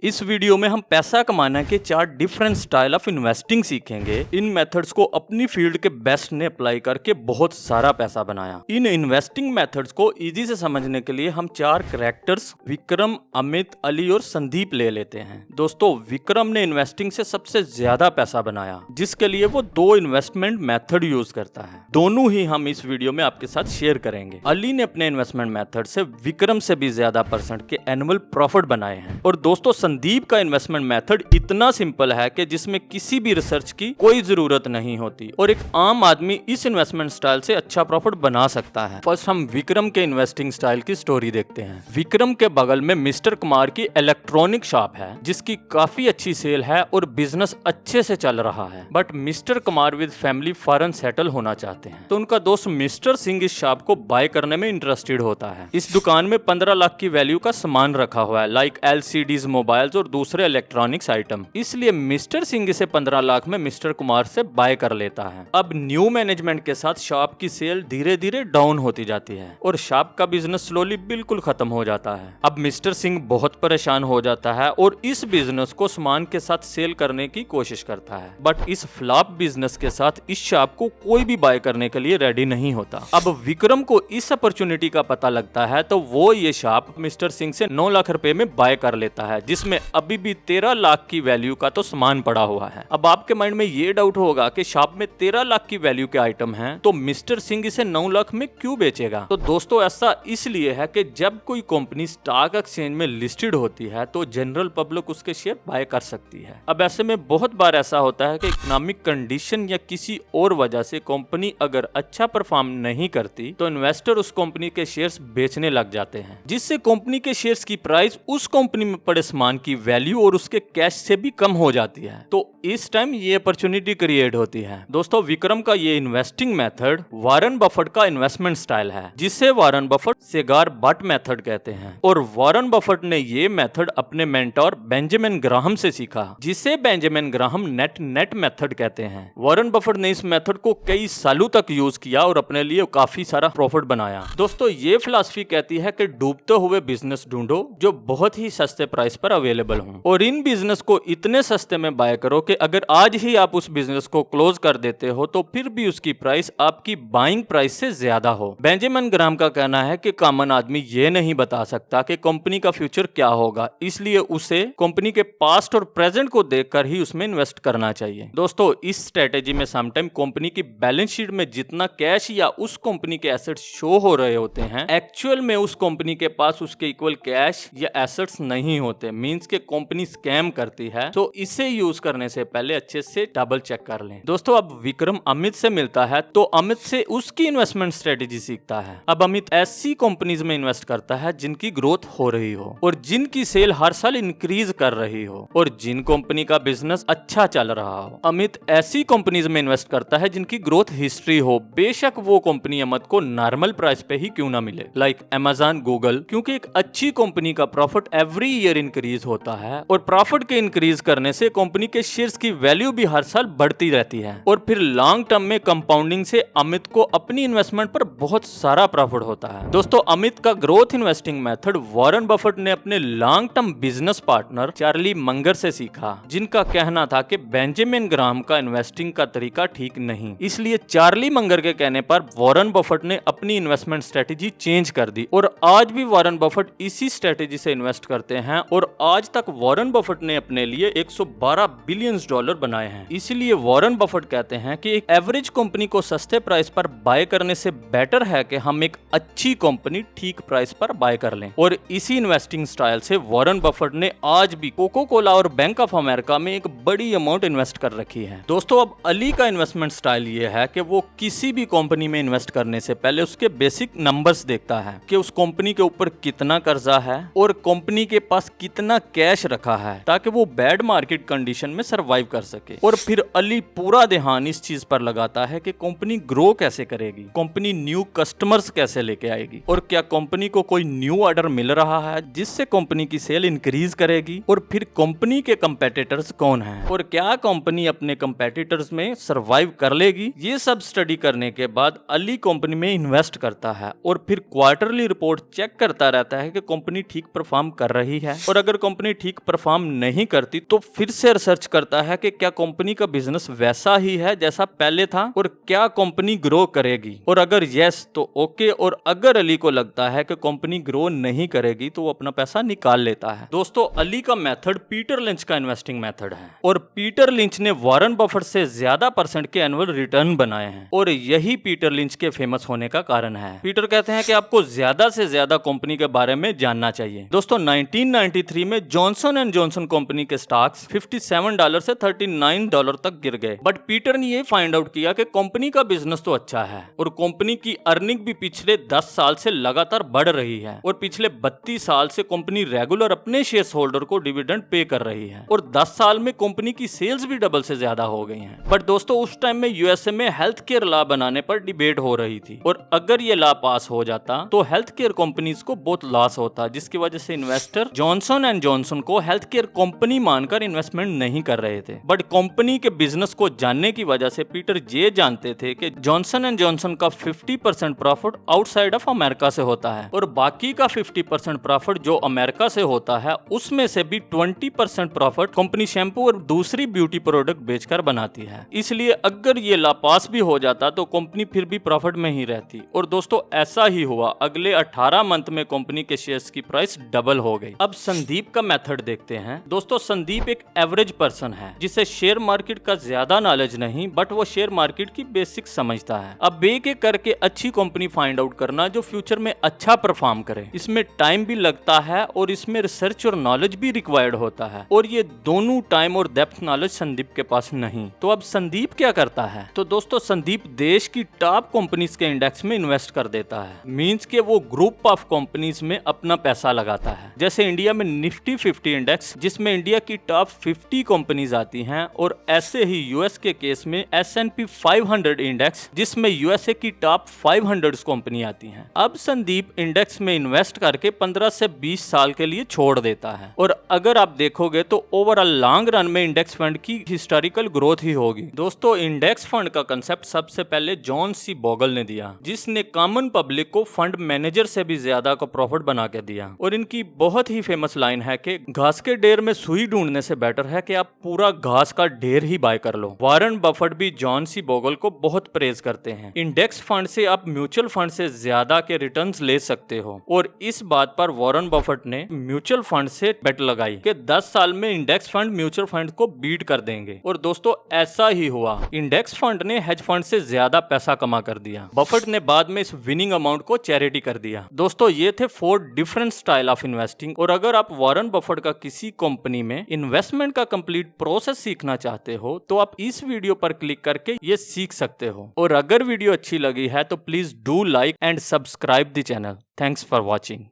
इस वीडियो में हम पैसा कमाने के 4 डिफरेंट स्टाइल ऑफ इन्वेस्टिंग सीखेंगे। इन मेथड्स को अपनी फील्ड के बेस्ट ने अप्लाई करके बहुत सारा पैसा बनाया। इन इन्वेस्टिंग मेथड्स को इजी से समझने के लिए हम 4 कैरेक्टर्स विक्रम, अमित, अली और संदीप ले लेते हैं। दोस्तों, विक्रम ने इन्वेस्टिंग से सबसे ज्यादा पैसा बनाया, जिसके लिए वो 2 इन्वेस्टमेंट मेथड यूज करता है। दोनों ही हम इस वीडियो में आपके साथ शेयर करेंगे। अली ने अपने इन्वेस्टमेंट मेथड से विक्रम से भी ज्यादा % के एनुअल प्रॉफिट बनाए हैं। और दोस्तों, संदीप का इन्वेस्टमेंट मेथड इतना सिंपल है कि जिसमें किसी भी रिसर्च की कोई जरूरत नहीं होती और एक आम आदमी इस इन्वेस्टमेंट स्टाइल से अच्छा प्रॉफिट बना सकता है। फर्स्ट हम विक्रम के इन्वेस्टिंग स्टाइल की स्टोरी देखते हैं। विक्रम के बगल में मिस्टर कुमार की इलेक्ट्रॉनिक शॉप है, जिसकी काफी अच्छी सेल है और बिजनेस अच्छे से चल रहा है। But mister Kumar with family foreign settle होना चाहते हैं, तो उनका दोस्त मिस्टर सिंह इस शॉप को बाय करने में इंटरेस्टेड होता है। इस दुकान में 15 लाख की वैल्यू का सामान रखा हुआ है, लाइक LCDs, मोबाइल्स और दूसरे इलेक्ट्रॉनिक्स आइटम। इसलिए मिस्टर सिंह इसे 15 लाख में मिस्टर कुमार से बाय कर लेता है। अब न्यू मैनेजमेंट के साथ शॉप की सेल धीरे धीरे डाउन होती जाती है और शॉप का बिजनेस स्लोली बिल्कुल खत्म हो जाता है। अब मिस्टर सिंह बहुत परेशान हो जाता है और इस बिजनेस को सामान के साथ सेल करने की कोशिश करता है। बट इस फ्लॉप बिजनेस के साथ इस शॉप को कोई भी बाय करने के लिए रेडी नहीं होता। अब विक्रम को इस अपॉर्चुनिटी का पता लगता है, तो वो ये शॉप मिस्टर सिंह से 9 लाख रुपए में बाय कर लेता है, जिसमें अभी भी 13 लाख की वैल्यू का तो सामान पड़ा हुआ है। अब आपके माइंड में ये डाउट होगा कि शॉप में 13 लाख की वैल्यू के आइटम हैं, तो मिस्टर सिंह इसे 9 लाख में क्यों बेचेगा? तो दोस्तों, ऐसा इसलिए है कि जब कोई कंपनी स्टॉक एक्सचेंज में लिस्टेड होती है तो जनरल पब्लिक उसके शेयर बाय कर सकती है। अब ऐसे में बहुत बार ऐसा होता है कि इकोनॉमिक कंडीशन या किसी और वजह से कंपनी अगर अच्छा परफॉर्म नहीं करती, तो इन्वेस्टर उस कंपनी के शेयर्स बेचने लग जाते हैं, जिससे कंपनी के शेयर्स की प्राइस उस कंपनी में पड़े सामान की वैल्यू और उसके कैश से भी कम हो जाती है। तो इस टाइम ये अपॉर्चुनिटी क्रिएट होती है। दोस्तों, विक्रम का ये इन्वेस्टिंग मेथड वॉरेन बफेट का इन्वेस्टमेंट स्टाइल है, जिसे Warren Buffett cigar but method कहते हैं। और वॉरेन बफेट ने ये मेथड अपने मेंटोर बेंजामिन ग्राहम से सीखा, जिसे बेंजामिन ग्राहम नेट मेथड कहते हैं। वॉरेन बफेट ने इस मेथड को कई सालों तक यूज किया और अपने लिए काफी सारा प्रॉफिट बनाया। दोस्तों, ये फिलॉसफी कहती है कि डूबते हुए बिजनेस ढूंढो जो बहुत ही सस्ते प्राइस पर अवेलेबल हो, और इन बिजनेस को इतने सस्ते में बाय करो कि अगर आज ही आप उस बिजनेस को क्लोज कर देते हो तो फिर भी उसकी प्राइस आपकी बाइंग प्राइस से ज्यादा हो। बेंजामिन ग्राहम का कहना है कि कॉमन आदमी ये नहीं बता सकता कि कंपनी का फ्यूचर क्या होगा, इसलिए उसे कंपनी के पास्ट और प्रेजेंट को देखकर ही उसमें इन्वेस्ट करना चाहिए। दोस्तों, इस स्ट्रेटेजी में समटाइम कंपनी की बैलेंस शीट में जितना कैश या उस कंपनी के एसेट्स शो हो रहे होते हैं, एक्चुअल में उस कंपनी के पास उसके इक्वल कैश या एसेट्स नहीं होते। मींस के कंपनी स्कैम करती है, तो इसे यूज करने से पहले अच्छे से डबल चेक कर लें। दोस्तों, अब विक्रम अमित से मिलता है, तो अमित से उसकी इन्वेस्टमेंट स्ट्रेटेजी सीखता है। अब अमित ऐसी कंपनीज में इन्वेस्ट करता है जिनकी ग्रोथ हो रही हो और जिनकी सेल हर साल इंक्रीज कर रही हो और जिन कंपनी का बिजनेस अच्छा चल रहा हो। अमित ऐसी कंपनीज में इन्वेस्ट करता है जिनकी ग्रोथ हिस्ट्री हो, बेशक वो कंपनी अमित को नॉर्मल प्राइस पे ही क्यों ना मिले, लाइक अमेज़न, गूगल, क्योंकि एक अच्छी कंपनी का प्रॉफिट एवरी ईयर इंक्रीज होता है और प्रॉफिट के इंक्रीज करने से कंपनी के शेयर्स की वैल्यू भी हर साल बढ़ती रहती है और फिर लॉन्ग टर्म में कंपाउंडिंग से अमित को अपनी इन्वेस्टमेंट पर बहुत सारा प्रॉफिट होता है। दोस्तों, अमित का growth investing method Warren Buffett ने अपने long term business partner Charlie Munger से सीखा, जिनका कहना था कि बेंजामिन ग्राहम का इन्वेस्टिंग का तरीका ठीक नहीं। इसलिए चार्ली मंगर के कहने पर वॉरेन बफेट ने अपनी इन्वेस्टमेंट स्ट्रेटेजी चेंज कर दी और आज भी वॉरेन बफेट इसी स्ट्रेटेजी से इन्वेस्ट करते हैं और आज तक वॉरेन बफेट ने अपने लिए 112 बिलियन डॉलर बनाए हैं। इसीलिए वॉरेन बफेट कहते हैं कि एक एवरेज कंपनी को सस्ते प्राइस पर बाय करने से बेटर है कि हम एक अच्छी कंपनी ठीक प्राइस पर बाय कर लें। और इसी इन्वेस्टिंग स्टाइल से वॉरेन बफेट ने आज भी कोको कोला और बैंक ऑफ अमेरिका में एक बड़ी अमाउंट इन्वेस्ट कर रखी है। दोस्तों, अब अली का इन्वेस्टमेंट स्टाइल ये है कि वो किसी भी कंपनी में इन्वेस्ट करने से पहले उसके बेसिक नंबर्स देखता है कि उस कंपनी के ऊपर कितना कर्जा है और कंपनी के पास कितना कैश रखा है, ताकि वो बैड मार्केट कंडीशन में सरवाइव कर सके। और फिर अली पूरा ध्यान इस चीज पर लगाता है कि कंपनी ग्रो कैसे करेगी, कंपनी न्यू कस्टमर्स कैसे लेके आएगी और क्या कंपनी को कोई न्यू ऑर्डर मिल रहा है जिससे कंपनी की सेल इंक्रीज करेगी, और फिर कंपनी के कंपेटिटर्स कौन हैं और क्या कंपनी अपने कंपेटिटर्स में सरवाइव कर लेगी। ये सब स्टडी करने के बाद अली कंपनी में इन्वेस्ट करता है और फिर क्वार्टरली रिपोर्ट चेक करता रहता है कि कंपनी ठीक परफॉर्म कर रही है, और अगर कंपनी ठीक परफॉर्म नहीं करती तो फिर से रिसर्च करता है कि क्या कंपनी का बिजनेस वैसा ही है जैसा पहले था और क्या कंपनी ग्रो करेगी, और अगर यस तो ओके, और अगर अली को लगता है कि कंपनी ग्रो नहीं करेगी तो वो अपना पैसा निकाल लेता है। दोस्तों, अली का मेथड पीटर लिंच का इन्वेस्टिंग मेथड है और पीटर लिंच ने वॉरेन बफेट से ज्यादा परसेंट के एनुअल रिटर्न बनाए हैं और यही पीटर लिंच के फेमस होने का कारण है। पीटर कहते हैं कि आपको ज्यादा से ज्यादा कंपनी के बारे में जानना चाहिए। दोस्तों, 1993 में जॉनसन एंड जॉनसन कंपनी के स्टॉक्स $57 से $39 तक गिर गए, बट पीटर ने ये फाइंड आउट किया कि कंपनी का बिजनेस तो अच्छा है और कंपनी की अर्निंग भी पिछले 10 साल से लगातार बढ़ रही है और पिछले 32 साल से कंपनी रेगुलर अपने शेयर होल्डर को डिविडेंड पे कर रही है और 10 साल में कंपनी की सेल्स भी डबल से ज्यादा हो गई हैं। बट दोस्तों, उस टाइम में यूएसए में हेल्थ केयर लॉ बनाने पर डिबेट हो रही थी और अगर ये लॉ पास हो जाता तो हेल्थ केयर कंपनीज को बहुत लॉस होता, जिसकी वजह से इन्वेस्टर जॉनसन एंड जॉनसन को हेल्थ केयर कंपनी मानकर इन्वेस्टमेंट नहीं कर रहे थे। बट कंपनी के बिजनेस को जानने की वजह से पीटर ये जानते थे कि जॉनसन एंड जॉनसन का 50% प्रॉफिट आउटसाइड ऑफ अमेरिका से होता है और बाकी का 50% प्रॉफिट जो अमेरिका से होता है उसमें से भी 20% प्रॉफिट कंपनी शैम्पू और दूसरी ब्यूटी प्रोडक्ट बेचकर बनाती है। इसलिए अगर ये लॉ पास भी हो जाता तो कंपनी फिर भी प्रॉफिट में ही रहती और दोस्तों ऐसा ही हुआ। अगले 18 मंथ में कंपनी के शेयर्स की प्राइस डबल हो गई। अब संदीप का मेथड देखते हैं। दोस्तों, संदीप एक एवरेज पर्सन है जिसे शेयर मार्केट का ज्यादा नॉलेज नहीं, बट वो शेयर मार्केट की बेसिक समझता है। अब एक एक करके अच्छी कंपनी फाइंड आउट करना जो फ्यूचर में अच्छा परफॉर्म करे, इसमें टाइम भी लगता है और इसमें रिसर्च और नॉलेज भी रिक्वायर्ड होता है और ये दोनों टाइम और डेप्थ नॉलेज संदीप के पास नहीं। तो अब संदीप क्या करता है? तो दोस्तों, संदीप देश की टॉप कंपनीज के इंडेक्स में इन्वेस्ट कर देता है। मींस के वो ग्रुप ऑफ कंपनीज में अपना पैसा लगाता है। जैसे इंडिया में निफ्टी 50 इंडेक्स जिसमें इंडिया की टॉप 50 कंपनीज आती हैं, और ऐसे ही यूएस के केस में S&P 500 इंडेक्स जिसमें यूएसए की टॉप 500 कंपनी आती हैं। अब संदीप इंडेक्स में इन्वेस्ट करके 15 से 20 साल के लिए छोड़ देता है और अगर आप देखोगे तो ओवरऑल लॉन्ग रन में इंडेक्स फंड की हिस्टोरिकल ग्रोथ ही होगी। दोस्तों, इंडेक्स फंड का कंसेप्ट सबसे पहले जॉन सी बोगल ने दिया, जिसने कॉमन पब्लिक को फंड मैनेजर से भी ज्यादा का प्रॉफिट बना के दिया। और इनकी बहुत ही फेमस लाइन है कि घास के ढेर में सुई ढूंढने से बेटर है कि आप पूरा घास का ढेर ही बाय कर लो। वॉरेन बफेट भी जॉन सी बोगल को बहुत प्रेज करते हैं। इंडेक्स फंड से आप म्यूचुअल फंड से ज्यादा के रिटर्न्स ले सकते हो और इस बात पर वॉरेन बफेट ने म्यूचुअल फंड से बेट लगाई कि 10 साल में इंडेक्स फंड म्यूचुअल फंड को बीट कर देंगे और दोस्तों ऐसा ही हुआ। इंडेक्स फंड ने हेज फंड से ज्यादा पैसा कमा कर दिया। बफेट ने बाद में इस विनिंग अमाउंट को चैरिटी कर दिया। दोस्तों, ये थे 4 डिफरेंट स्टाइल ऑफ इन्वेस्टिंग और अगर आप वॉरेन बफेट का किसी कंपनी में इन्वेस्टमेंट का कंप्लीट प्रोसेस सीखना चाहते हो तो आप इस वीडियो पर क्लिक करके ये सीख सकते हो। और अगर वीडियो अच्छी लगी है तो please do like and subscribe the channel. Thanks for watching.